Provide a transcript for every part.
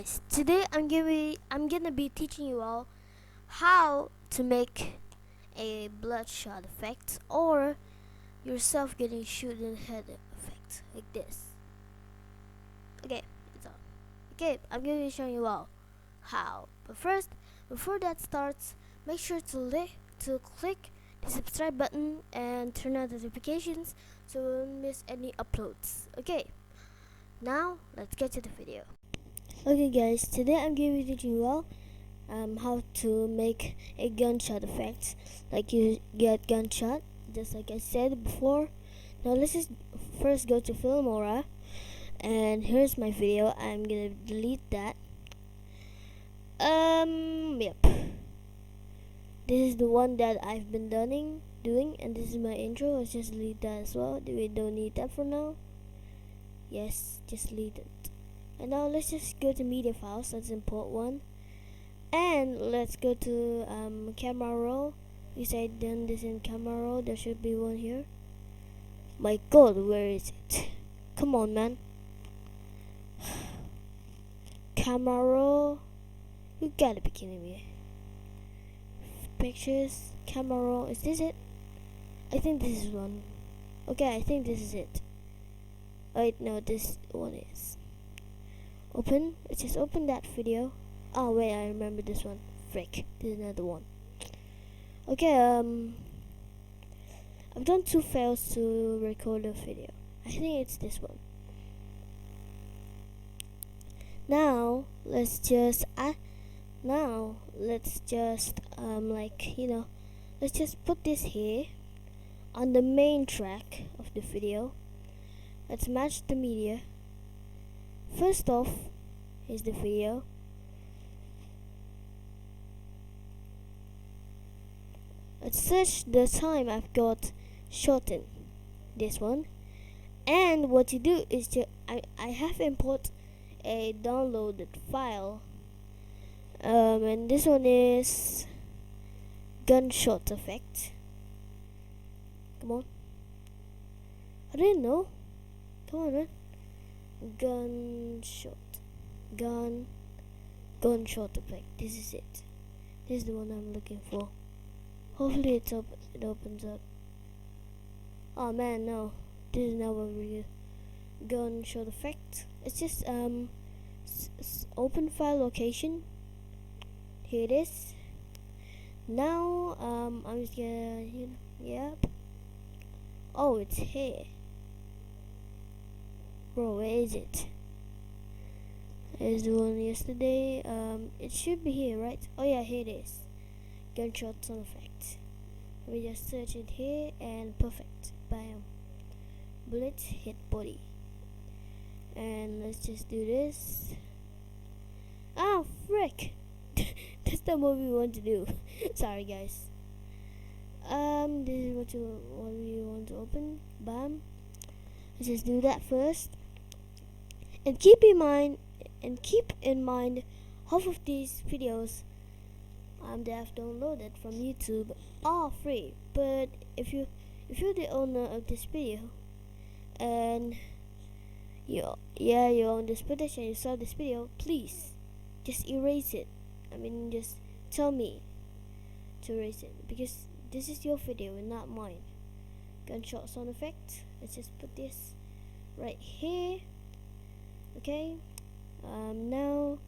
guys, today I'm gonna be teaching you all how to make a bloodshot effect or yourself getting shot in the head effect like this. Okay, it's on. Okay, I'm gonna be showing you all how. But first, before that starts, make sure to click the subscribe button and turn on notifications so you won't miss any uploads. Okay, now let's get to the video. Okay guys, today I'm going to be teaching you all how to make a gunshot effect, like you get gunshot, just like I said before. Now let's just first go to Filmora, and here's my video. I'm gonna delete that. Yep. This is the one that I've been doing, and this is my intro. Let's just delete that as well. We don't need that for now. Yes, just delete it. And now let's just go to media files. Let's import one. And let's go to camera roll. Because I done this in camera roll. There should be one here. My god, where is it? Come on, man. Camera roll. You gotta be kidding me. Pictures. Camera roll. Is this it? I think this is one. Okay, I think this is it. Wait, no, this one is. Open. Let's just open that video. Oh wait, I remember this one. Frick, this is another one. Okay, I've done 2 fails to record a video. I think it's this one. Now let's just let's just put this here on the main track of the video. Let's match the media. First off, here's the video. Let's search the time I've got shortened. This one. And what you do is I have import a downloaded file. And this one is gunshot effect. Come on. I didn't know. Come on, man. Gunshot effect. This is it. This is the one I'm looking for. Hopefully it opens up. Oh man, no, this is not what we do. Gunshot effect. It's just open file location. Here it is. Now I'm just gonna yep. Oh, it's here. Bro, where is it? There's the one yesterday. It should be here, right? Oh yeah, here it is. Gunshot sound effect. Let me just search it here and perfect. Bam. Bullet hit body. And let's just do this. Ah, frick! That's not what we want to do. Sorry, guys. This is what we want to open. Bam. Let's just do that first. And keep in mind, half of these videos that I've downloaded from YouTube are free. But if you're the owner of this video and you own this footage and you saw this video, please just erase it. I mean, just tell me to erase it because this is your video and not mine. Gunshot sound effect. Let's just put this right here. Okay. Now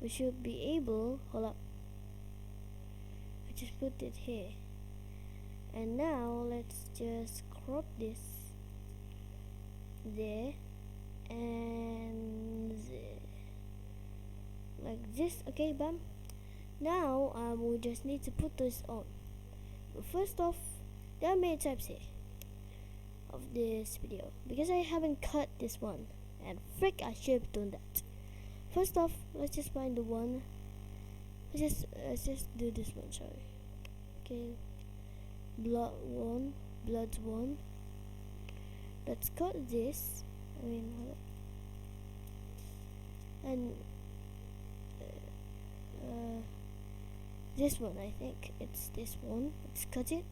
we should be able. Hold up. I just put it here. And now let's just crop this there and there. Like this. Okay, bam. Now we just need to put this on. But first off, there are many types here of this video because I haven't cut this one, and frick, I should have done that. First off, let's just find the one. Let's just do this one. Sorry. Okay, bloods one. Let's cut this. I mean, and this one. I think it's this one. Let's cut it.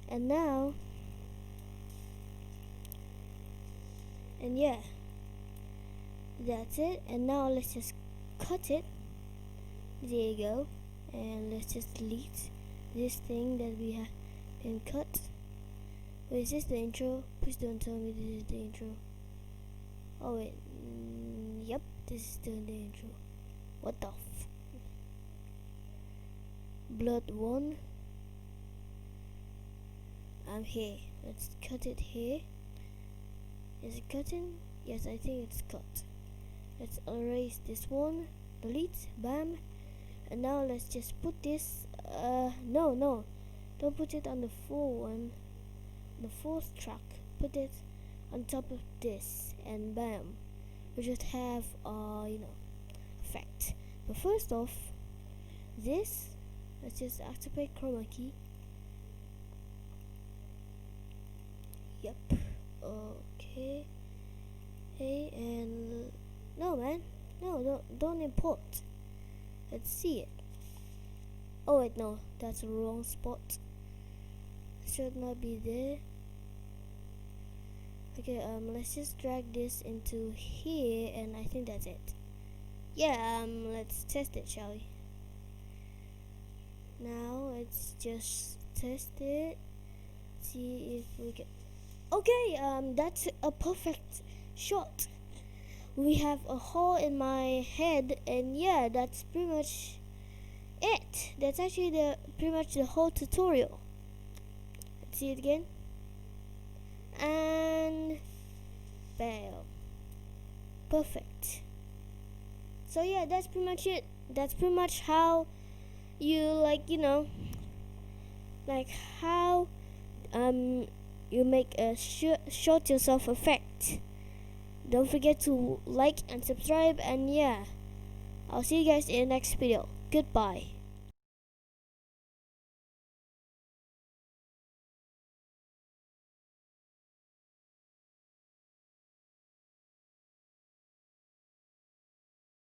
And now, and yeah, that's it. And now let's just cut it. There you go. And let's just delete this thing that we have been cut. Wait, is this the intro? Please don't tell me this is the intro. Oh wait, yep, this is still the intro. What the blood one. I'm here. Let's cut it here. Is it cutting? Yes, I think it's cut. Let's erase this one. Delete. Bam. And now let's just put this. No, don't put it on the full one. The fourth track. Put it on top of this, and bam, we just have effect. But first off, this. Let's just activate chroma key. Yep. Okay. Hey, and no, man. No, don't import. Let's see it. Oh wait, no, that's the wrong spot. Should not be there. Okay, let's just drag this into here, and I think that's it. Yeah, let's test it, shall we? Now let's just test it. See if we can. Okay, that's a perfect shot. We have a hole in my head, and yeah, that's pretty much it. That's actually pretty much the whole tutorial. Let's see it again. And bam. Perfect. So yeah, that's pretty much it. That's pretty much how you how you make a shot yourself effect. Don't forget to like and subscribe, and yeah, I'll see you guys in the next video. Goodbye.